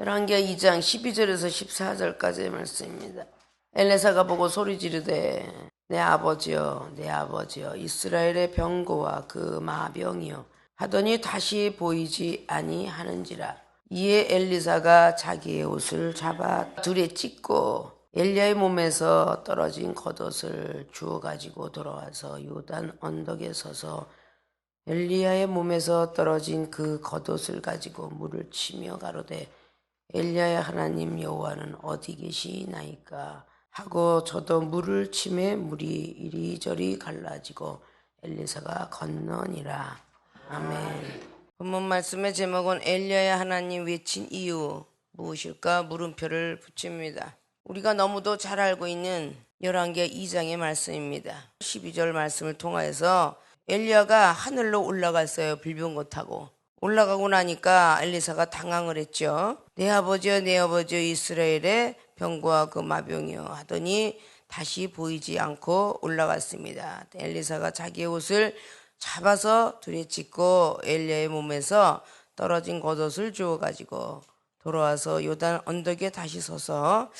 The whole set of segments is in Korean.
열왕기하 2장 12절에서 14절까지의 말씀입니다. 엘리사가 보고 소리 지르되 내 아버지여 내 아버지여 이스라엘의 병고와 그 마병이여 하더니 다시 보이지 아니하는지라. 이에 엘리사가 자기의 옷을 잡아 둘에 찢고 엘리야의 몸에서 떨어진 겉옷을 주워 가지고 돌아와서 요단 언덕에 서서 엘리야의 몸에서 떨어진 그 겉옷을 가지고 물을 치며 가로되 엘리야의 하나님 여호와는 어디 계시나이까 하고 저도 물을 치매 물이 이리저리 갈라지고 엘리사가 건너니라. 아멘. 본문 말씀의 제목은 엘리야의 하나님 외친 이유 무엇일까 물음표를 붙입니다. 우리가 너무도 잘 알고 있는 열왕기하 2장의 말씀입니다. 12절 말씀을 통하여서 엘리야가 하늘로 올라갔어요. 빌병거 타고 올라가고 나니까 엘리사가 당황을 했죠. 내 아버지여 내 아버지여 이스라엘의 병과 그 마병이여 하더니 다시 보이지 않고 올라갔습니다. 엘리사가 자기의 옷을 잡아서 둘에 찢고 엘리야의 몸에서 떨어진 겉옷을 주워가지고 돌아와서 요단 언덕에 다시 서서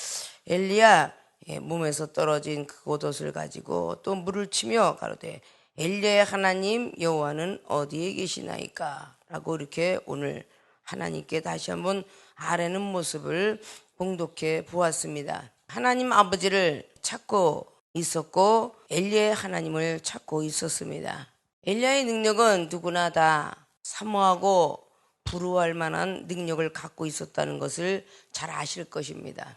엘리야 몸에서 떨어진 그 겉옷을 가지고 또 물을 치며 가로되 엘리야의 하나님 여호와는 어디에 계시나이까 라고 이렇게 오늘 하나님께 다시 한번 아뢰는 모습을 봉독해 보았습니다. 하나님 아버지를 찾고 있었고 엘리야의 하나님을 찾고 있었습니다. 엘리야의 능력은 누구나 다 사모하고 부러워할 만한 능력을 갖고 있었다는 것을 잘 아실 것입니다.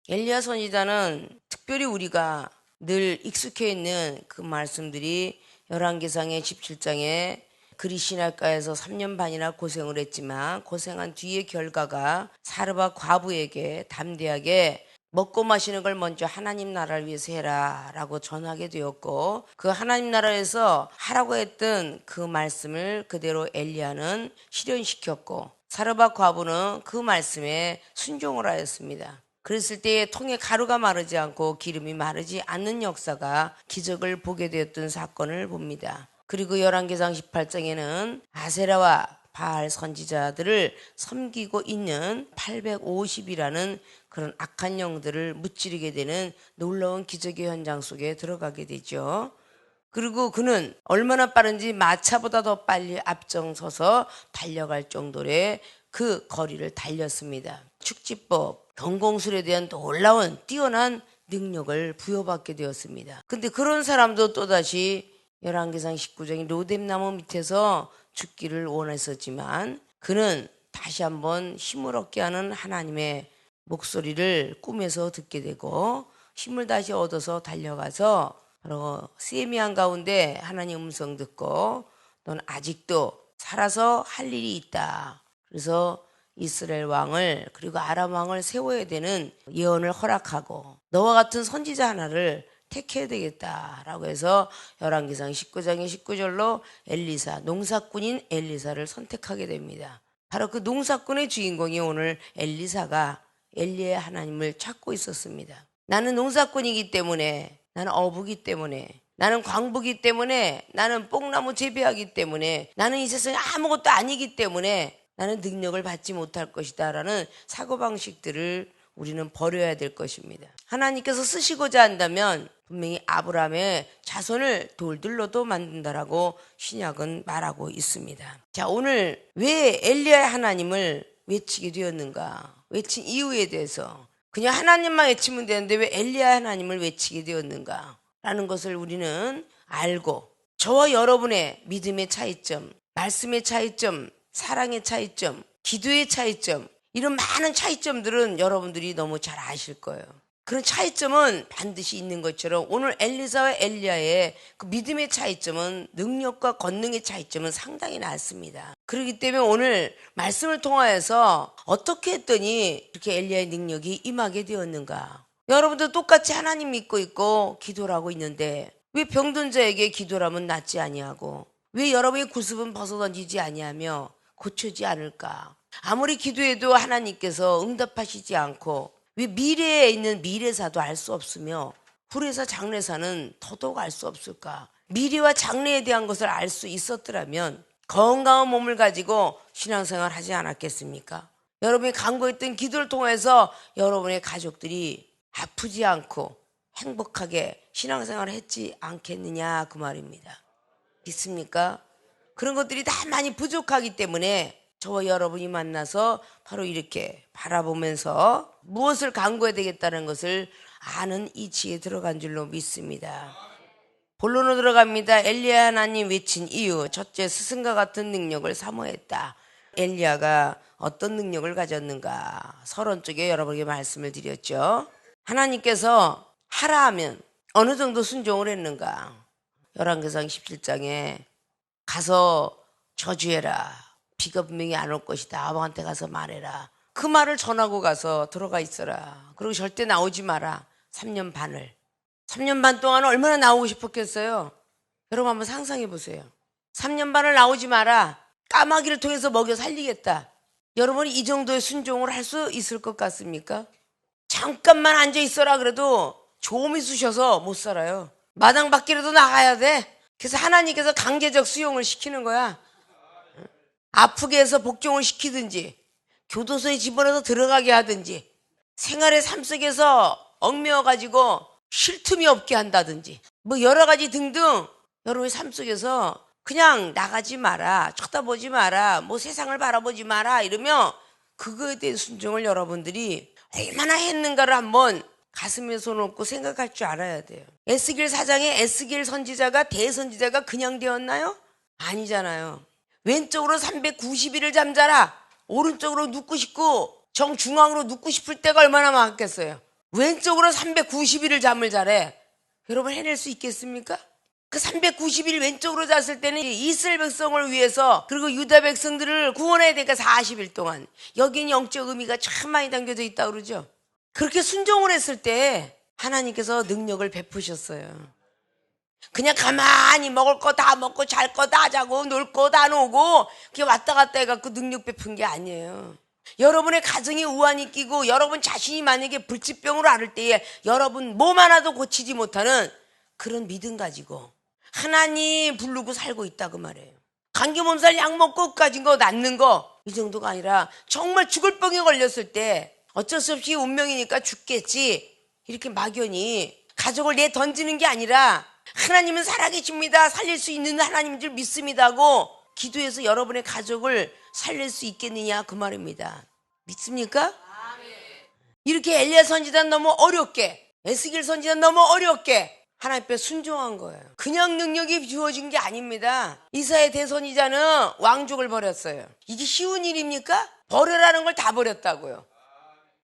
엘리야 선지자는 특별히 우리가 늘 익숙해 있는 그 말씀들이 열왕기상의 17장에 그리 시냇가에서 3년 반이나 고생을 했지만 고생한 뒤의 결과가 사르밧 과부에게 담대하게 먹고 마시는 걸 먼저 하나님 나라를 위해서 해라 라고 전하게 되었고 그 하나님 나라에서 하라고 했던 그 말씀을 그대로 엘리야는 실현시켰고 사르밧 과부는 그 말씀에 순종을 하였습니다. 그랬을 때에 통에 가루가 마르지 않고 기름이 마르지 않는 역사가 기적을 보게 되었던 사건을 봅니다. 그리고 열왕기상 18장에는 아세라와 바알 선지자들을 섬기고 있는 850이라는 그런 악한 영들을 무찌르게 되는 놀라운 기적의 현장 속에 들어가게 되죠. 그리고 그는 얼마나 빠른지 마차보다 더 빨리 앞장서서 달려갈 정도의 그 거리를 달렸습니다. 축지법, 경공술에 대한 놀라운 뛰어난 능력을 부여받게 되었습니다. 근데 그런 사람도 또다시 열왕기상 19장의 로뎀나무 밑에서 죽기를 원했었지만 그는 다시 한번 힘을 얻게 하는 하나님의 목소리를 꿈에서 듣게 되고 힘을 다시 얻어서 달려가서 바로 세미한 가운데 하나님 음성 듣고 넌 아직도 살아서 할 일이 있다. 그래서 이스라엘 왕을 그리고 아람 왕을 세워야 되는 예언을 허락하고 너와 같은 선지자 하나를 택해야 되겠다라고 해서 열왕기상 19장의 19절로 엘리사, 농사꾼인 엘리사를 선택하게 됩니다. 바로 그 농사꾼의 주인공이 오늘 엘리사가 엘리야의 하나님을 찾고 있었습니다. 나는 농사꾼이기 때문에, 나는 어부기 때문에, 나는 광부기 때문에, 나는 뽕나무 재배하기 때문에, 나는 이 세상에 아무것도 아니기 때문에 나는 능력을 받지 못할 것이다 라는 사고방식들을 우리는 버려야 될 것입니다. 하나님께서 쓰시고자 한다면 분명히 아브라함의 자손을 돌들로도 만든다라고 신약은 말하고 있습니다. 자, 오늘 왜 엘리야의 하나님을 외치게 되었는가? 외친 이유에 대해서 그냥 하나님만 외치면 되는데 왜 엘리야의 하나님을 외치게 되었는가? 라는 것을 우리는 알고 저와 여러분의 믿음의 차이점, 말씀의 차이점, 사랑의 차이점, 기도의 차이점 이런 많은 차이점들은 여러분들이 너무 잘 아실 거예요. 그런 차이점은 반드시 있는 것처럼 오늘 엘리사와 엘리야의 그 믿음의 차이점은 능력과 권능의 차이점은 상당히 낮습니다. 그렇기 때문에 오늘 말씀을 통하여서 어떻게 했더니 이렇게 엘리야의 능력이 임하게 되었는가. 여러분들 똑같이 하나님 믿고 있고 기도를 하고 있는데 왜 병든 자에게 기도를 하면 낫지 아니하고 왜 여러분의 구습은 벗어던지지 아니하며 고쳐지 않을까. 아무리 기도해도 하나님께서 응답하시지 않고 왜 미래에 있는 미래사도 알 수 없으며 불의사 장래사는 더더욱 알 수 없을까? 미래와 장래에 대한 것을 알 수 있었더라면 건강한 몸을 가지고 신앙생활 하지 않았겠습니까? 여러분이 간구했던 기도를 통해서 여러분의 가족들이 아프지 않고 행복하게 신앙생활을 했지 않겠느냐 그 말입니다. 믿습니까? 그런 것들이 다 많이 부족하기 때문에 저와 여러분이 만나서 바로 이렇게 바라보면서 무엇을 간구해야 되겠다는 것을 아는 이치에 들어간 줄로 믿습니다. 본론으로 들어갑니다. 엘리야 하나님 외친 이유. 첫째, 스승과 같은 능력을 사모했다. 엘리야가 어떤 능력을 가졌는가? 서론 쪽에 여러분에게 말씀을 드렸죠. 하나님께서 하라 하면 어느 정도 순종을 했는가? 열왕기상 17장에 가서 저주해라. 비가 분명히 안 올 것이다. 아합한테 가서 말해라. 그 말을 전하고 가서 들어가 있어라. 그리고 절대 나오지 마라. 3년 반을. 3년 반 동안 얼마나 나오고 싶었겠어요? 여러분 한번 상상해 보세요. 3년 반을 나오지 마라. 까마귀를 통해서 먹여 살리겠다. 여러분이 이 정도의 순종을 할 수 있을 것 같습니까? 잠깐만 앉아 있어라 그래도 조음이 쑤셔서 못 살아요. 마당 밖이라도 나가야 돼. 그래서 하나님께서 강제적 수용을 시키는 거야. 아프게 해서 복종을 시키든지 교도소에 집어넣어서 들어가게 하든지 생활의 삶 속에서 얽매여가지고 쉴 틈이 없게 한다든지 뭐 여러 가지 등등 여러분의 삶 속에서 그냥 나가지 마라, 쳐다보지 마라, 뭐 세상을 바라보지 마라 이러면 그거에 대한 순종을 여러분들이 얼마나 했는가를 한번 가슴에 손 얹고 생각할 줄 알아야 돼요. 에스겔 4장에 에스겔 선지자가 대선지자가 그냥 되었나요? 아니잖아요. 왼쪽으로 390일을 잠자라. 오른쪽으로 눕고 싶고 정중앙으로 눕고 싶을 때가 얼마나 많겠어요. 왼쪽으로 390일을 잠을 자래. 여러분 해낼 수 있겠습니까? 그 390일 왼쪽으로 잤을 때는 이스라엘 백성을 위해서 그리고 유다 백성들을 구원해야 되니까 40일 동안 여기는 영적 의미가 참 많이 담겨져 있다고 그러죠. 그렇게 순종을 했을 때 하나님께서 능력을 베푸셨어요. 그냥 가만히 먹을 거 다 먹고 잘 거 다 자고 놀 거 다 놀고 그게 왔다 갔다 해갖고 능력 베푼 게 아니에요. 여러분의 가정이 우환이 끼고 여러분 자신이 만약에 불치병으로 앓을 때에 여러분 몸 하나도 고치지 못하는 그런 믿음 가지고 하나님 부르고 살고 있다 그 말이에요. 감기몸살 약 먹고 가진 거 낫는 거 이 정도가 아니라 정말 죽을 병에 걸렸을 때 어쩔 수 없이 운명이니까 죽겠지 이렇게 막연히 가족을 내던지는 게 아니라 하나님은 살아계십니다. 살릴 수 있는 하나님인 줄 믿습니다 하고 기도해서 여러분의 가족을 살릴 수 있겠느냐 그 말입니다. 믿습니까? 이렇게 엘리야 선지자는 너무 어렵게 에스겔 선지자는 너무 어렵게 하나님 앞에 순종한 거예요. 그냥 능력이 주어진 게 아닙니다. 이사야 대선지자는 왕족을 버렸어요. 이게 쉬운 일입니까? 버려라는 걸 다 버렸다고요.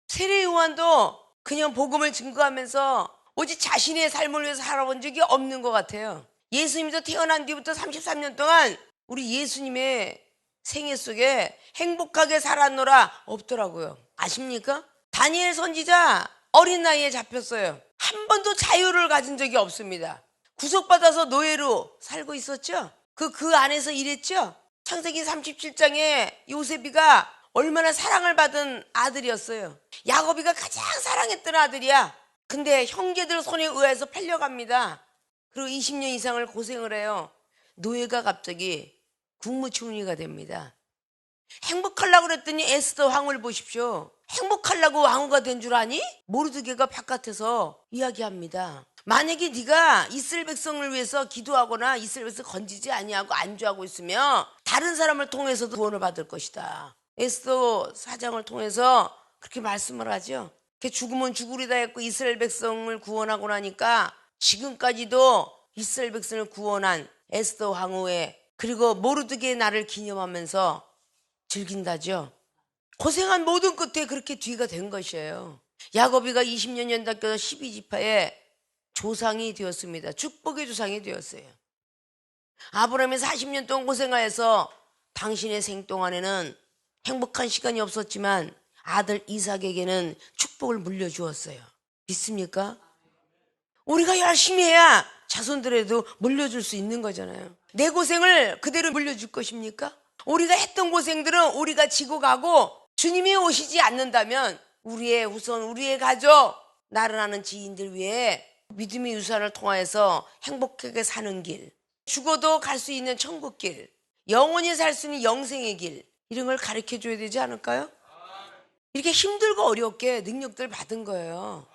세례 요한도 그냥 복음을 증거하면서 오직 자신의 삶을 위해서 살아본 적이 없는 것 같아요. 예수님도 태어난 뒤부터 33년 동안 우리 예수님의 생애 속에 행복하게 살았노라 없더라고요. 아십니까? 다니엘 선지자 어린 나이에 잡혔어요. 한 번도 자유를 가진 적이 없습니다. 구속받아서 노예로 살고 있었죠. 그 안에서 일했죠. 창세기 37장에 요셉이가 얼마나 사랑을 받은 아들이었어요. 야곱이가 가장 사랑했던 아들이야. 근데 형제들 손에 의해서 팔려갑니다. 그리고 20년 이상을 고생을 해요. 노예가 갑자기 국무총리가 됩니다. 행복하려고 그랬더니 에스더 왕후를 보십시오. 행복하려고 왕후가 된 줄 아니? 모르드게가 바깥에서 이야기합니다. 만약에 네가 이스라엘 백성을 위해서 기도하거나 이스라엘 백성 건지지 아니하고 안주하고 있으면 다른 사람을 통해서도 구원을 받을 것이다. 에스더 사장을 통해서 그렇게 말씀을 하죠. 죽으면 죽으리다 했고 이스라엘 백성을 구원하고 나니까 지금까지도 이스라엘 백성을 구원한 에스더 왕후의 그리고 모르드게의 날을 기념하면서 즐긴다죠. 고생한 모든 끝에 그렇게 뒤가 된 것이에요. 야곱이가 20년 연단께서 12지파의 조상이 되었습니다. 축복의 조상이 되었어요. 아브라함이 40년 동안 고생하여서 당신의 생 동안에는 행복한 시간이 없었지만 아들 이삭에게는 축복을 물려주었어요. 믿습니까? 우리가 열심히 해야 자손들에도 물려줄 수 있는 거잖아요. 내 고생을 그대로 물려줄 것입니까? 우리가 했던 고생들은 우리가 지고 가고 주님이 오시지 않는다면 우리의 후손, 우리의 가족, 나를 아는 지인들 위해 믿음의 유산을 통하여서 행복하게 사는 길, 죽어도 갈 수 있는 천국길, 영원히 살 수 있는 영생의 길 이런 걸 가르쳐줘야 되지 않을까요? 이렇게 힘들고 어렵게 능력들 받은 거예요.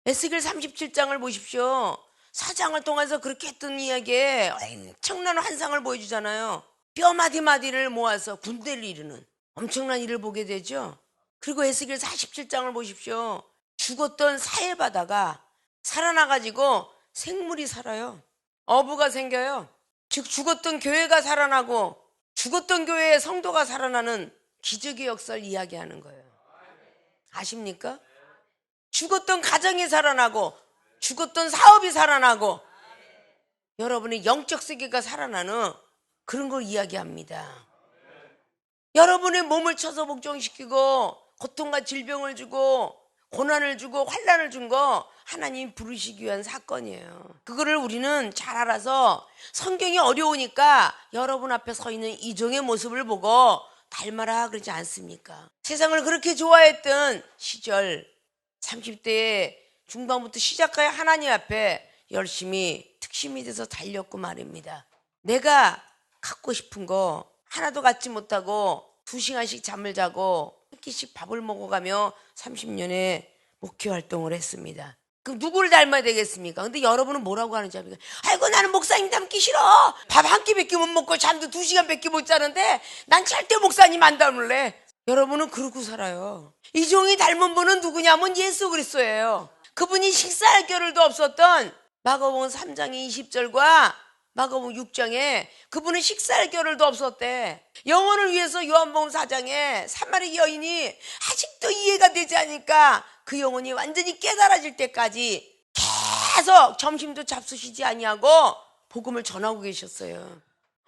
에스겔 37장을 보십시오. 사장을 통해서 그렇게 했던 이야기에 엄청난 환상을 보여주잖아요. 뼈 마디마디를 모아서 군대를 이루는 엄청난 일을 보게 되죠. 그리고 에스겔 47장을 보십시오. 죽었던 사해바다가 살아나가지고 생물이 살아요. 어부가 생겨요. 즉 죽었던 교회가 살아나고 죽었던 교회의 성도가 살아나는 기적의 역사를 이야기하는 거예요. 아십니까? 죽었던 가정이 살아나고 죽었던 사업이 살아나고 여러분의 영적 세계가 살아나는 그런 걸 이야기합니다. 여러분의 몸을 쳐서 복종시키고 고통과 질병을 주고 고난을 주고 환난을 준 거 하나님이 부르시기 위한 사건이에요. 그거를 우리는 잘 알아서 성경이 어려우니까 여러분 앞에 서 있는 이종의 모습을 보고 닮아라 그러지 않습니까? 세상을 그렇게 좋아했던 시절 30대의 중반부터 시작하여 하나님 앞에 열심히 특심이 돼서 달렸고 말입니다. 내가 갖고 싶은 거 하나도 갖지 못하고 2시간씩 잠을 자고 한 끼씩 밥을 먹어가며 30년의 목회 활동을 했습니다. 그럼 누구를 닮아야 되겠습니까? 근데 여러분은 뭐라고 하는지 압니까? 아이고 나는 목사님 닮기 싫어. 밥 한 끼밖에 못 먹고 잠도 2시간밖에 못 자는데 난 절대 목사님 안 닮을래. 여러분은 그러고 살아요. 이종이 닮은 분은 누구냐면 예수 그리스도예요. 그분이 식사할 겨를도 없었던 마가복음 3장의 20절과 마가복음 6장에 그분은 식사할 겨를도 없었대. 영혼을 위해서 요한복음 4장에 사마리 여인이 아직도 이해가 되지 않으니까 그 영혼이 완전히 깨달아질 때까지 계속 점심도 잡수시지 아니하고 복음을 전하고 계셨어요.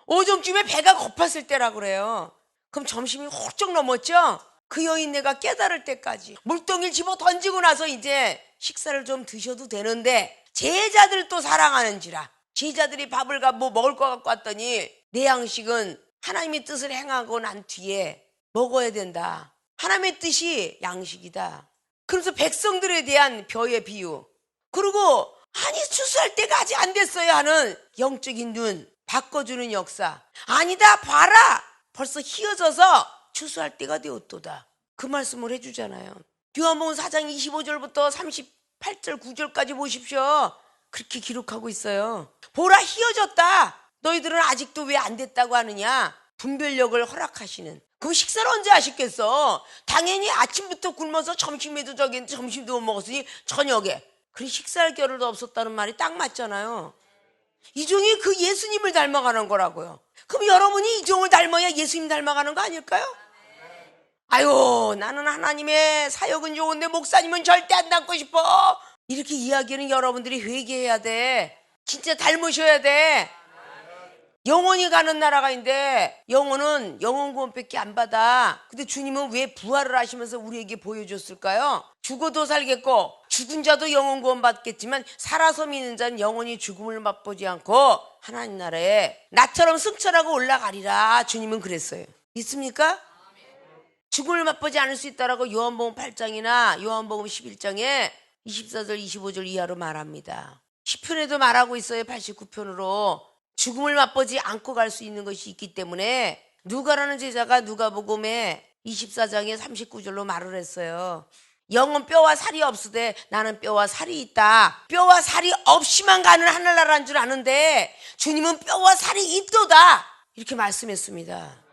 오정쯤에 배가 고팠을 때라고 그래요. 그럼 점심이 훌쩍 넘었죠? 그 여인네가 깨달을 때까지 물동이를 집어 던지고 나서 이제 식사를 좀 드셔도 되는데 제자들 또 사랑하는지라 제자들이 밥을 뭐 먹을 것 갖고 왔더니 내 양식은 하나님의 뜻을 행하고 난 뒤에 먹어야 된다. 하나님의 뜻이 양식이다. 그러면서 백성들에 대한 벼의 비유 그리고 아니 추수할 때가 아직 안 됐어요 하는 영적인 눈 바꿔주는 역사. 아니다 봐라 벌써 휘어져서 추수할 때가 되었도다. 그 말씀을 해주잖아요. 요한복음 4장 25절부터 38절 9절까지 보십시오. 그렇게 기록하고 있어요. 보라 휘어졌다. 너희들은 아직도 왜 안 됐다고 하느냐. 분별력을 허락하시는. 그 식사를 언제 하셨겠어. 당연히 아침부터 굶어서 점심에도 점심도 못 먹었으니 저녁에. 그래 식사할 겨를도 없었다는 말이 딱 맞잖아요. 이종이 그 예수님을 닮아가는 거라고요. 그럼 여러분이 이종을 닮아야 예수님 닮아가는 거 아닐까요? 아유 나는 하나님의 사역은 좋은데 목사님은 절대 안 닮고 싶어. 이렇게 이야기는 여러분들이 회개해야 돼. 진짜 닮으셔야 돼. 영원히 가는 나라가 있는데 영혼은 영혼 구원밖에 안 받아. 근데 주님은 왜 부활을 하시면서 우리에게 보여줬을까요? 죽어도 살겠고 죽은 자도 영혼 구원 받겠지만 살아서 믿는 자는 영원히 죽음을 맛보지 않고 하나님 나라에 나처럼 승천하고 올라가리라. 주님은 그랬어요. 있습니까? 죽음을 맛보지 않을 수 있다라고 요한복음 8장이나 요한복음 11장에 24절 25절 이하로 말합니다. 시편에도 말하고 있어요. 89편으로 죽음을 맛보지 않고 갈 수 있는 것이 있기 때문에 누가라는 제자가 누가복음에 24장에 39절로 말을 했어요. 영은 뼈와 살이 없으되 나는 뼈와 살이 있다. 뼈와 살이 없이만 가는 하늘나라인 줄 아는데 주님은 뼈와 살이 있도다. 이렇게 말씀했습니다.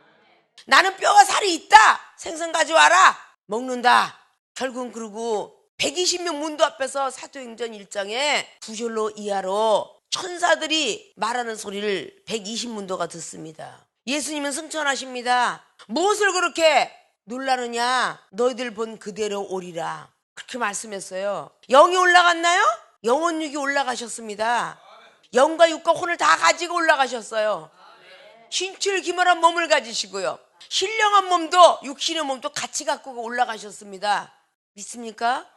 나는 뼈와 살이 있다. 생선 가져와라. 먹는다. 결국은 그러고 120명 문도 앞에서 사도행전 1장에 9절로 이하로 천사들이 말하는 소리를 120문도가 듣습니다. 예수님은 승천하십니다. 무엇을 그렇게 놀라느냐? 너희들 본 그대로 오리라. 그렇게 말씀했어요. 영이 올라갔나요? 영혼 육이 올라가셨습니다. 영과 육과 혼을 다 가지고 올라가셨어요. 신체를 기만한 몸을 가지시고요. 신령한 몸도 육신의 몸도 같이 갖고 올라가셨습니다. 믿습니까?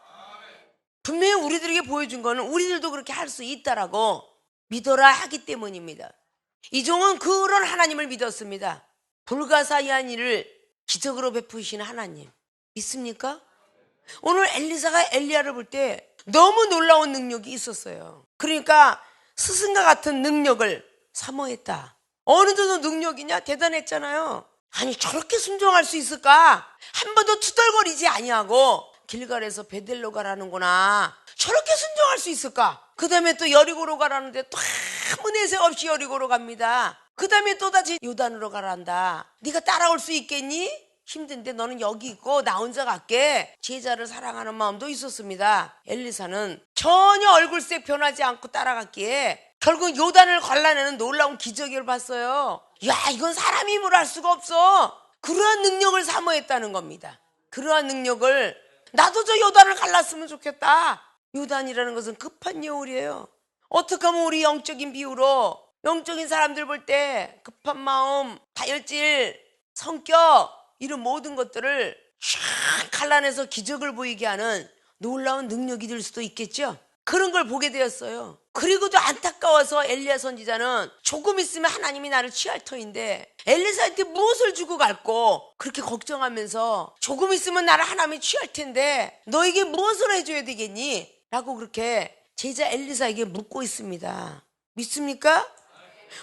분명히 우리들에게 보여준 거는 우리들도 그렇게 할 수 있다라고 믿어라 하기 때문입니다. 이종은 그런 하나님을 믿었습니다. 불가사의한 일을 기적으로 베푸시는 하나님. 믿습니까? 오늘 엘리사가 엘리야를 볼 때 너무 놀라운 능력이 있었어요. 그러니까 스승과 같은 능력을 사모했다. 어느 정도 능력이냐? 대단했잖아요. 아니 저렇게 순종할 수 있을까? 한 번도 투덜거리지 아니하고 길갈에서 베델로 가라는구나. 저렇게 순종할 수 있을까? 그 다음에 또 여리고로 가라는데 또 아무 내색 없이 여리고로 갑니다. 그 다음에 또다시 요단으로 가란다. 네가 따라올 수 있겠니? 힘든데 너는 여기 있고 나 혼자 갈게. 제자를 사랑하는 마음도 있었습니다. 엘리사는 전혀 얼굴색 변하지 않고 따라갔기에 결국 요단을 갈라내는 놀라운 기적을 봤어요. 야, 이건 사람 힘으로 할 수가 없어. 그러한 능력을 사모했다는 겁니다. 그러한 능력을 나도 저 요단을 갈랐으면 좋겠다. 요단이라는 것은 급한 여울이에요. 어떻게 하면 우리 영적인 비유로 영적인 사람들 볼 때 급한 마음, 다혈질, 성격 이런 모든 것들을 샥 갈라내서 기적을 보이게 하는 놀라운 능력이 될 수도 있겠죠. 그런 걸 보게 되었어요. 그리고도 안타까워서 엘리야 선지자는 조금 있으면 하나님이 나를 취할 터인데 엘리사한테 무엇을 주고 갈고 그렇게 걱정하면서 조금 있으면 나를 하나님이 취할 텐데 너에게 무엇을 해줘야 되겠니? 라고 그렇게 제자 엘리사에게 묻고 있습니다. 믿습니까?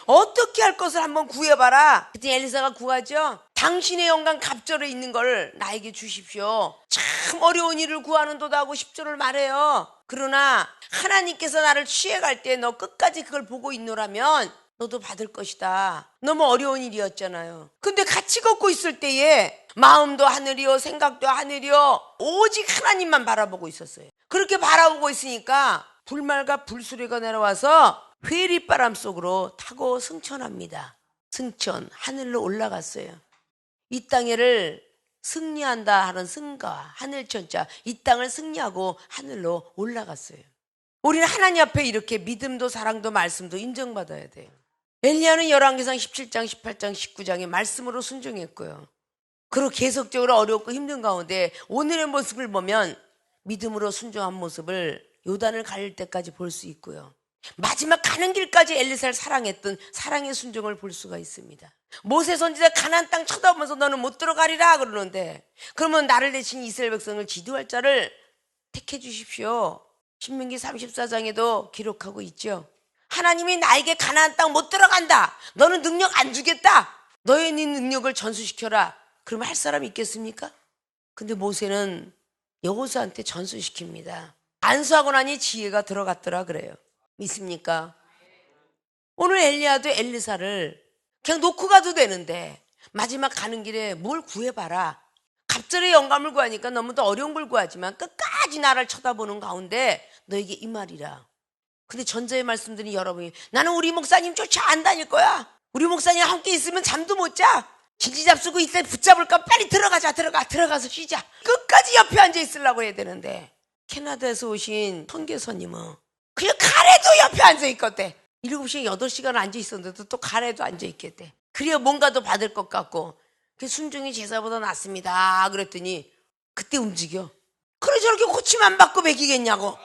어떻게 할 것을 한번 구해봐라. 그때 엘리사가 구하죠. 당신의 영광 갑절에 있는 걸 나에게 주십시오. 참 어려운 일을 구하는도다 하고 10절을 말해요. 그러나 하나님께서 나를 취해갈 때 너 끝까지 그걸 보고 있노라면 너도 받을 것이다. 너무 어려운 일이었잖아요. 근데 같이 걷고 있을 때에 마음도 하늘이요 생각도 하늘이요 오직 하나님만 바라보고 있었어요. 그렇게 바라보고 있으니까 불말과 불수레가 내려와서 회리바람 속으로 타고 승천합니다. 승천, 하늘로 올라갔어요. 이 땅에를 승리한다 하는 승가, 하늘천자, 이 땅을 승리하고 하늘로 올라갔어요. 우리는 하나님 앞에 이렇게 믿음도 사랑도 말씀도 인정받아야 돼요. 엘리야는 열왕기상 17장, 18장, 19장의 말씀으로 순종했고요. 그리고 계속적으로 어렵고 힘든 가운데 오늘의 모습을 보면 믿음으로 순종한 모습을 요단을 가릴 때까지 볼 수 있고요. 마지막 가는 길까지 엘리사를 사랑했던 사랑의 순종을 볼 수가 있습니다. 모세 선지자 가나안 땅 쳐다보면서 너는 못 들어가리라 그러는데 그러면 나를 대신 이스라엘 백성을 지도할 자를 택해 주십시오. 신명기 34장에도 기록하고 있죠. 하나님이 나에게 가나안 땅 못 들어간다. 너는 능력 안 주겠다. 너의 능력을 전수시켜라. 그러면 할 사람이 있겠습니까? 근데 모세는 여호수아한테 전수시킵니다. 안수하고 나니 지혜가 들어갔더라 그래요. 믿습니까? 오늘 엘리야도 엘리사를 그냥 놓고 가도 되는데 마지막 가는 길에 뭘 구해봐라. 갑절의 영감을 구하니까 너무 더 어려운 걸 구하지만 끝까지 나를 쳐다보는 가운데 너에게 이 말이라. 근데 전자의 말씀들이 여러분이 나는 우리 목사님 쫓아 안 다닐 거야. 우리 목사님 함께 있으면 잠도 못 자. 진지 잡수고 있을 때 붙잡을까 빨리 들어가서 쉬자. 끝까지 옆에 앉아 있으려고 해야 되는데 캐나다에서 오신 선교사님은 그냥 가래도 옆에 앉아 있겠대. 7시간, 8시간 앉아 있었는데도 또 가래도 앉아 있겠대. 그래야 뭔가도 받을 것 같고 그 순종이 제사보다 낫습니다. 그랬더니 그때 움직여. 그래 저렇게 고침 안 받고 먹이겠냐고.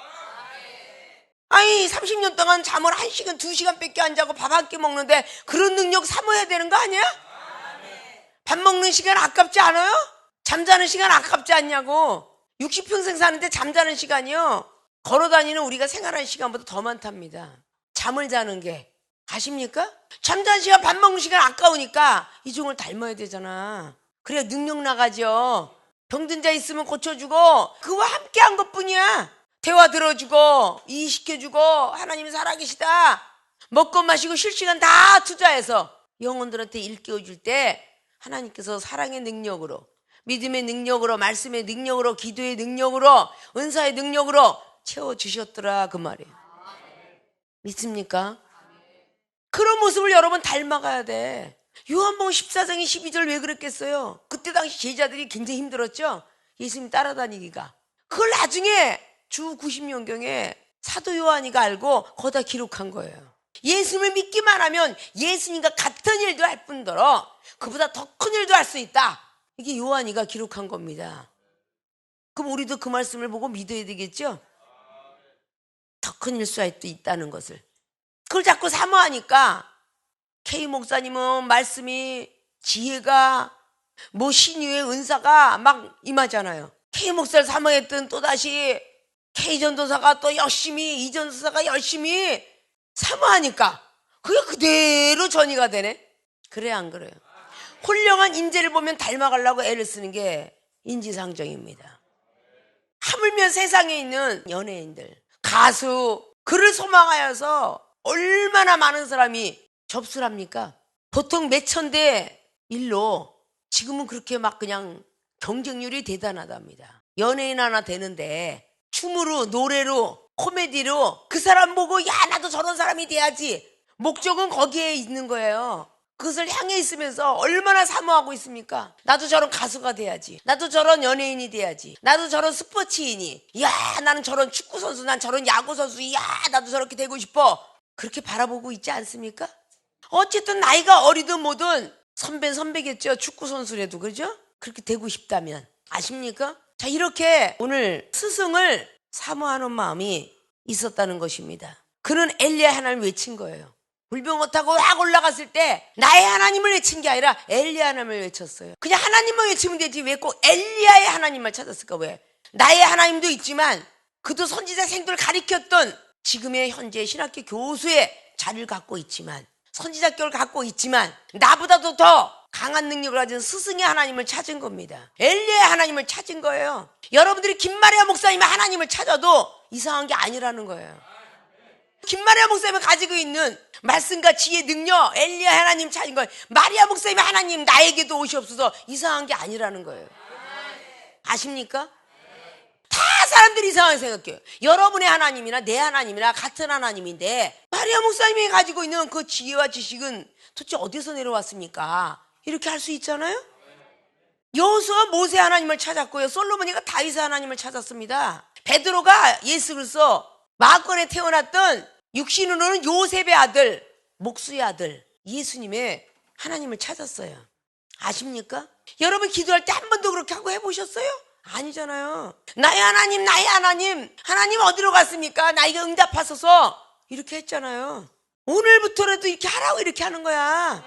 아니 30년 동안 잠을 1시간, 2시간 밖에 안 자고 밥 한 끼 먹는데 그런 능력 사모해야 되는 거 아니야? 밥 먹는 시간 아깝지 않아요? 잠자는 시간 아깝지 않냐고. 60평생 사는데 잠자는 시간이요 걸어다니는 우리가 생활하는 시간보다 더 많답니다. 잠을 자는 게 아십니까? 잠자는 시간, 밥 먹는 시간 아까우니까 이 종을 닮아야 되잖아. 그래야 능력 나가죠. 병든 자 있으면 고쳐주고 그와 함께 한 것뿐이야. 대화 들어주고 이해시켜주고 하나님이 살아계시다. 먹고 마시고 쉴 시간 다 투자해서 영혼들한테 일깨워줄 때 하나님께서 사랑의 능력으로 믿음의 능력으로 말씀의 능력으로 기도의 능력으로 은사의 능력으로 채워주셨더라 그 말이에요. 믿습니까? 그런 모습을 여러분 닮아가야 돼. 요한복음 14장의 12절 왜 그랬겠어요? 그때 당시 제자들이 굉장히 힘들었죠. 예수님 따라다니기가. 그걸 나중에 주 90년경에 사도 요한이가 알고 거기다 기록한 거예요. 예수님을 믿기만 하면 예수님과 같은 일도 할 뿐더러 그보다 더 큰 일도 할 수 있다. 이게 요한이가 기록한 겁니다. 그럼 우리도 그 말씀을 보고 믿어야 되겠죠? 더 큰 일 수 있다는 것을. 그걸 자꾸 사모하니까 K 목사님은 말씀이 지혜가 뭐 신유의 은사가 막 임하잖아요. K 목사를 사모했던 또다시 K 전도사가 또 열심히 이 전도사가 열심히 사모하니까 그게 그대로 전이가 되네. 그래 안 그래요? 훌륭한 인재를 보면 닮아가려고 애를 쓰는 게 인지상정입니다. 하물며 세상에 있는 연예인들, 가수, 그를 소망하여서 얼마나 많은 사람이 접수를 합니까? 보통 몇천 대 일로 지금은 그렇게 막 그냥 경쟁률이 대단하답니다. 연예인 하나 되는데 춤으로, 노래로, 코미디로 그 사람 보고 야 나도 저런 사람이 돼야지. 목적은 거기에 있는 거예요. 그것을 향해 있으면서 얼마나 사모하고 있습니까? 나도 저런 가수가 돼야지. 나도 저런 연예인이 돼야지. 나도 저런 스포츠인이. 야 나는 저런 축구선수, 난 저런 야구선수. 야 나도 저렇게 되고 싶어. 그렇게 바라보고 있지 않습니까? 어쨌든 나이가 어리든 뭐든 선배는 선배겠죠. 축구선수라도 그죠? 그렇게 되고 싶다면. 아십니까? 자, 이렇게 오늘 스승을 사모하는 마음이 있었다는 것입니다. 그는 엘리야 하나님을 외친 거예요. 불병 타고 확 올라갔을 때 나의 하나님을 외친 게 아니라 엘리야 하나님을 외쳤어요. 그냥 하나님만 외치면 되지 왜 꼭 엘리야의 하나님만 찾았을까? 왜? 나의 하나님도 있지만 그도 선지자 생도를 가리켰던 지금의 현재 신학교 교수의 자리를 갖고 있지만 선지자격을 갖고 있지만 나보다도 더 강한 능력을 가진 스승의 하나님을 찾은 겁니다. 엘리야의 하나님을 찾은 거예요. 여러분들이 김마리아 목사님의 하나님을 찾아도 이상한 게 아니라는 거예요. 김마리아 목사님이 가지고 있는 말씀과 지혜, 능력, 엘리야 하나님 찾은 거예요. 마리아 목사님의 하나님 나에게도 오시옵소서 이상한 게 아니라는 거예요. 아십니까? 다 사람들이 이상하게 생각해요. 여러분의 하나님이나 내 하나님이나 같은 하나님인데 마리아 목사님이 가지고 있는 그 지혜와 지식은 도대체 어디서 내려왔습니까? 이렇게 할 수 있잖아요. 여호수아 모세 하나님을 찾았고요. 솔로몬이가 다윗의 하나님을 찾았습니다. 베드로가 예수 그리스도 마건에 태어났던 육신으로는 요셉의 아들, 목수의 아들 예수님의 하나님을 찾았어요. 아십니까? 여러분 기도할 때 한 번도 그렇게 하고 해보셨어요? 아니잖아요. 나의 하나님, 나의 하나님, 하나님 어디로 갔습니까? 나에게 응답하소서 이렇게 했잖아요. 오늘부터라도 이렇게 하라고 이렇게 하는 거야.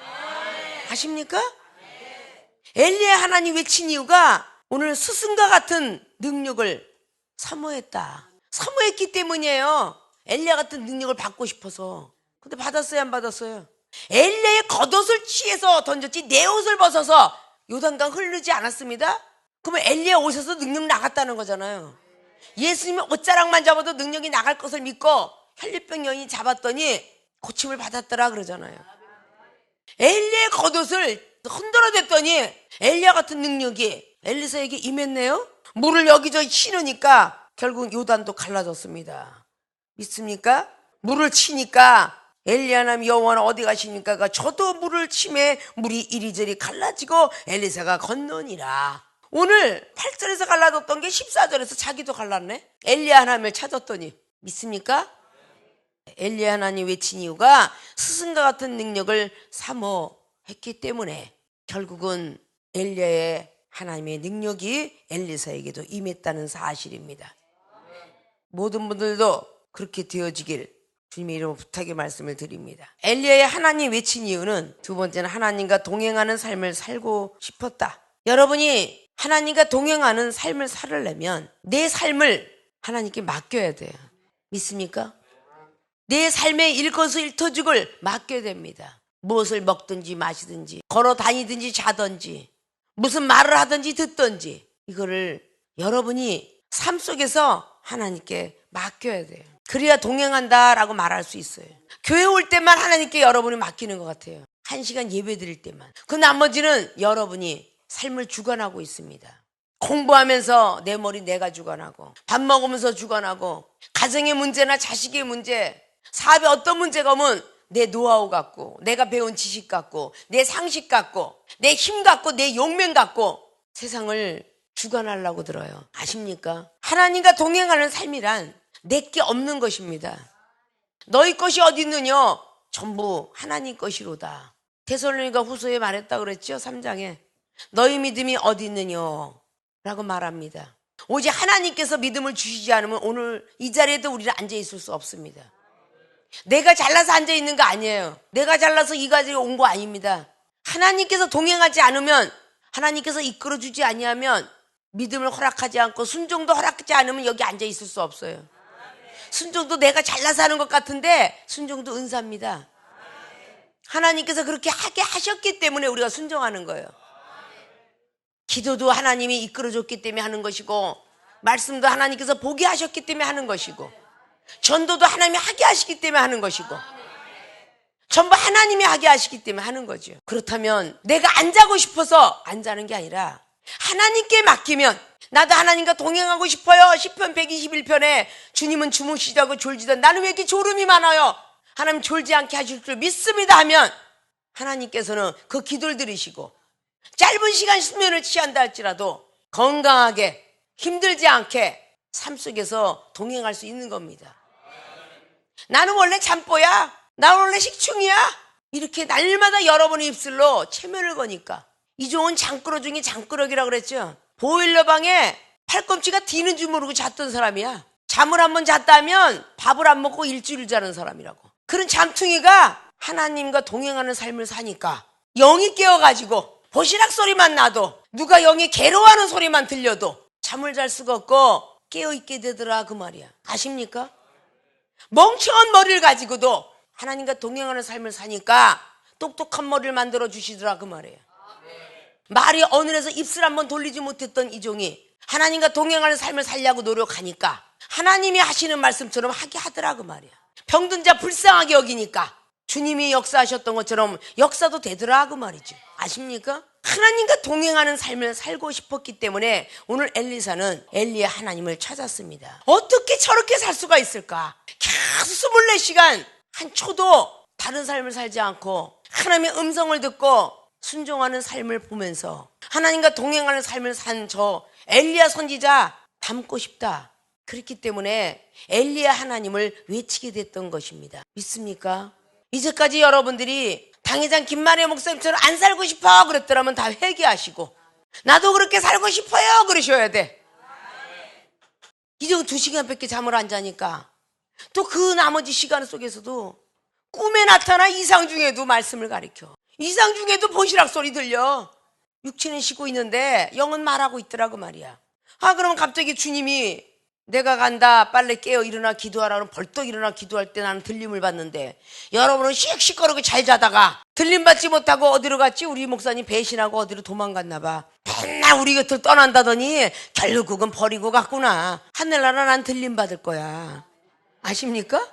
아십니까? 엘리야 하나님 외친 이유가 오늘 스승과 같은 능력을 사모했다. 사모했기 때문이에요. 엘리야 같은 능력을 받고 싶어서. 근데 받았어요, 안 받았어요? 엘리야의 겉옷을 취해서 던졌지 내 옷을 벗어서 요단강 흐르지 않았습니다. 그러면 엘리야 옷에서 능력 나갔다는 거잖아요. 예수님의 옷자락만 잡아도 능력이 나갈 것을 믿고 혈류병 여인이 잡았더니 고침을 받았더라 그러잖아요. 엘리야의 겉옷을 흔들어댔더니 엘리야 같은 능력이 엘리사에게 임했네요. 물을 여기저기 치느니까 결국 요단도 갈라졌습니다. 믿습니까? 물을 치니까 엘리야 하나님 여호와는 어디 가십니까? 저도 물을 치매 물이 이리저리 갈라지고 엘리사가 건너니라. 오늘 8절에서 갈라졌던 게 14절에서 자기도 갈랐네. 엘리야 하나님을 찾았더니 믿습니까? 엘리야 하나님 외친 이유가 스승과 같은 능력을 사모했기 때문에 결국은 엘리야의 하나님의 능력이 엘리사에게도 임했다는 사실입니다. 모든 분들도 그렇게 되어지길 주님의 이름으로 부탁의 말씀을 드립니다. 엘리야의 하나님 외친 이유는 두 번째는 하나님과 동행하는 삶을 살고 싶었다. 여러분이 하나님과 동행하는 삶을 살려면 내 삶을 하나님께 맡겨야 돼요. 믿습니까? 내 삶의 일거수일투족을 맡겨야 됩니다. 무엇을 먹든지 마시든지 걸어 다니든지 자든지 무슨 말을 하든지 듣든지 이거를 여러분이 삶 속에서 하나님께 맡겨야 돼요. 그래야 동행한다라고 말할 수 있어요. 교회 올 때만 하나님께 여러분이 맡기는 것 같아요. 1시간 예배 드릴 때만. 그 나머지는 여러분이 삶을 주관하고 있습니다. 공부하면서 내 머리 내가 주관하고 밥 먹으면서 주관하고 가정의 문제나 자식의 문제 사업에 어떤 문제가 오면 내 노하우 갖고 내가 배운 지식 갖고 내 상식 갖고 내 힘 갖고 내 용맹 갖고 세상을 주관하려고 들어요. 아십니까? 하나님과 동행하는 삶이란 내게 없는 것입니다. 너희 것이 어디 있느냐? 전부 하나님 것이로다. 데살로니가 후서에 말했다 그랬죠? 3장에 너희 믿음이 어디 있느냐? 라고 말합니다. 오직 하나님께서 믿음을 주시지 않으면 오늘 이 자리에도 우리는 앉아 있을 수 없습니다. 내가 잘나서 앉아 있는 거 아니에요. 내가 잘나서 이 가지에 온 거 아닙니다. 하나님께서 동행하지 않으면 하나님께서 이끌어주지 아니하면 믿음을 허락하지 않고 순종도 허락하지 않으면 여기 앉아 있을 수 없어요. 순종도 내가 잘나서 하는 것 같은데 순종도 은사입니다. 하나님께서 그렇게 하게 하셨기 때문에 우리가 순종하는 거예요. 기도도 하나님이 이끌어줬기 때문에 하는 것이고, 말씀도 하나님께서 보게 하셨기 때문에 하는 것이고, 전도도 하나님이 하게 하시기 때문에 하는 것이고, 전부 하나님이 하게 하시기 때문에 하는 거죠. 그렇다면 내가 안 자고 싶어서 안 자는 게 아니라 하나님께 맡기면, 나도 하나님과 동행하고 싶어요. 시편 121편에 주님은 주무시다고 졸지다, 나는 왜 이렇게 졸음이 많아요? 하나님 졸지 않게 하실 줄 믿습니다 하면 하나님께서는 그 기도를 들으시고, 짧은 시간 수면을 취한다 할지라도 건강하게 힘들지 않게 삶 속에서 동행할 수 있는 겁니다. 나는 원래 잠뽀야, 나는 원래 식충이야, 이렇게 날마다 여러분의 입술로 체면을 거니까. 이종은 장꾸러 중에 장꾸러기라고 그랬죠. 보일러 방에 팔꿈치가 디는 줄 모르고 잤던 사람이야. 잠을 한번 잤다면 밥을 안 먹고 일주일 자는 사람이라고. 그런 잠퉁이가 하나님과 동행하는 삶을 사니까 영이 깨어가지고 보시락 소리만 나도, 누가 영이 괴로워하는 소리만 들려도 잠을 잘 수가 없고 깨어있게 되더라, 그 말이야. 아십니까? 멍청한 머리를 가지고도 하나님과 동행하는 삶을 사니까 똑똑한 머리를 만들어 주시더라, 그 말이에요. 말이 어느에서 입술 한번 돌리지 못했던 이종이 하나님과 동행하는 삶을 살려고 노력하니까 하나님이 하시는 말씀처럼 하게 하더라, 그 말이야. 병든 자 불쌍하게 여기니까 주님이 역사하셨던 것처럼 역사도 되더라, 그 말이죠. 아십니까? 하나님과 동행하는 삶을 살고 싶었기 때문에 오늘 엘리사는 엘리야 하나님을 찾았습니다. 어떻게 저렇게 살 수가 있을까? 계속 24시간 한 초도 다른 삶을 살지 않고 하나님의 음성을 듣고 순종하는 삶을 보면서 하나님과 동행하는 삶을 산 저 엘리야 선지자 닮고 싶다. 그렇기 때문에 엘리야 하나님을 외치게 됐던 것입니다. 믿습니까? 이제까지 여러분들이 당회장 김만혜 목사님처럼 안 살고 싶어 그랬더라면 다 회개하시고, 나도 그렇게 살고 싶어요 그러셔야 돼. 이제 2시간밖에 잠을 안 자니까 또 그 나머지 시간 속에서도 꿈에 나타나 이상 중에도 말씀을 가르쳐. 이상 중에도 보시락 소리 들려. 육체는 쉬고 있는데 영은 말하고 있더라고 말이야. 그러면 갑자기 주님이 내가 간다, 빨리 깨어 일어나 기도하라 그러면 벌떡 일어나 기도할 때 나는 들림을 받는데, 여러분은 씩씩거리고 잘 자다가 들림 받지 못하고 어디로 갔지? 우리 목사님 배신하고 어디로 도망갔나 봐. 맨날 우리 곁을 떠난다더니 결국은 버리고 갔구나. 하늘나라 난 들림 받을 거야. 아십니까?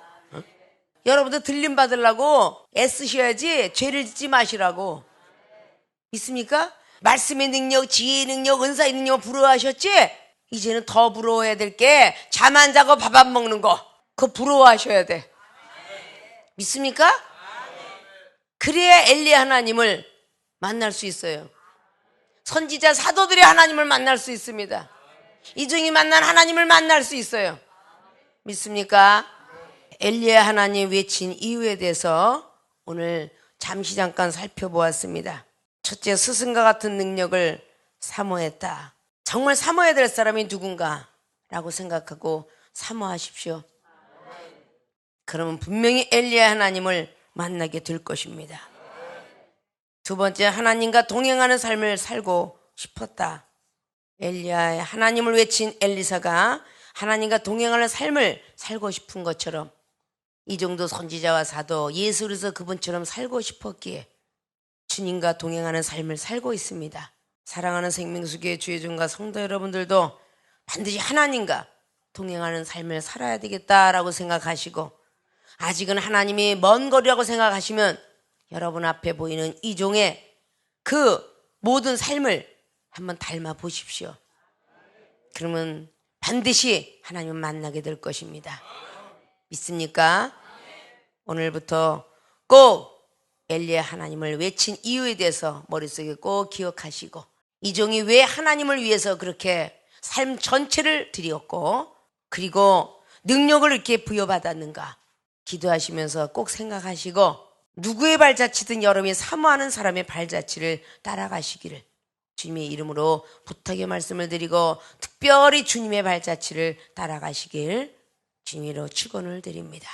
여러분들 들림 받으려고 애쓰셔야지 죄를 짓지 마시라고. 있습니까? 말씀의 능력, 지혜의 능력, 은사의 능력 부러워하셨지? 이제는 더 부러워해야 될 게 잠 안 자고 밥 안 먹는 거, 그거 부러워하셔야 돼. 믿습니까? 그래야 엘리야 하나님을 만날 수 있어요. 선지자 사도들의 하나님을 만날 수 있습니다. 이종이 만난 하나님을 만날 수 있어요. 믿습니까? 엘리야 하나님 외친 이유에 대해서 오늘 잠시 잠깐 살펴보았습니다. 첫째, 스승과 같은 능력을 사모했다. 정말 사모해야 될 사람이 누군가 라고 생각하고 사모하십시오. 그러면 분명히 엘리야 하나님을 만나게 될 것입니다. 두 번째, 하나님과 동행하는 삶을 살고 싶었다. 엘리야의 하나님을 외친 엘리사가 하나님과 동행하는 삶을 살고 싶은 것처럼 이 정도 선지자와 사도 예수 그리스도 그분처럼 살고 싶었기에 주님과 동행하는 삶을 살고 있습니다. 사랑하는 생명수교회 주의종과 성도 여러분들도 반드시 하나님과 동행하는 삶을 살아야 되겠다라고 생각하시고, 아직은 하나님이 먼 거리라고 생각하시면 여러분 앞에 보이는 이종의 그 모든 삶을 한번 닮아 보십시오. 그러면 반드시 하나님을 만나게 될 것입니다. 믿습니까? 오늘부터 꼭 엘리야 하나님을 외친 이유에 대해서 머릿속에 꼭 기억하시고, 이종이 왜 하나님을 위해서 그렇게 삶 전체를 드렸고 그리고 능력을 이렇게 부여받았는가 기도하시면서 꼭 생각하시고, 누구의 발자취든 여러분이 사모하는 사람의 발자취를 따라가시기를 주님의 이름으로 부탁의 말씀을 드리고, 특별히 주님의 발자취를 따라가시길 주님으로 축원을 드립니다.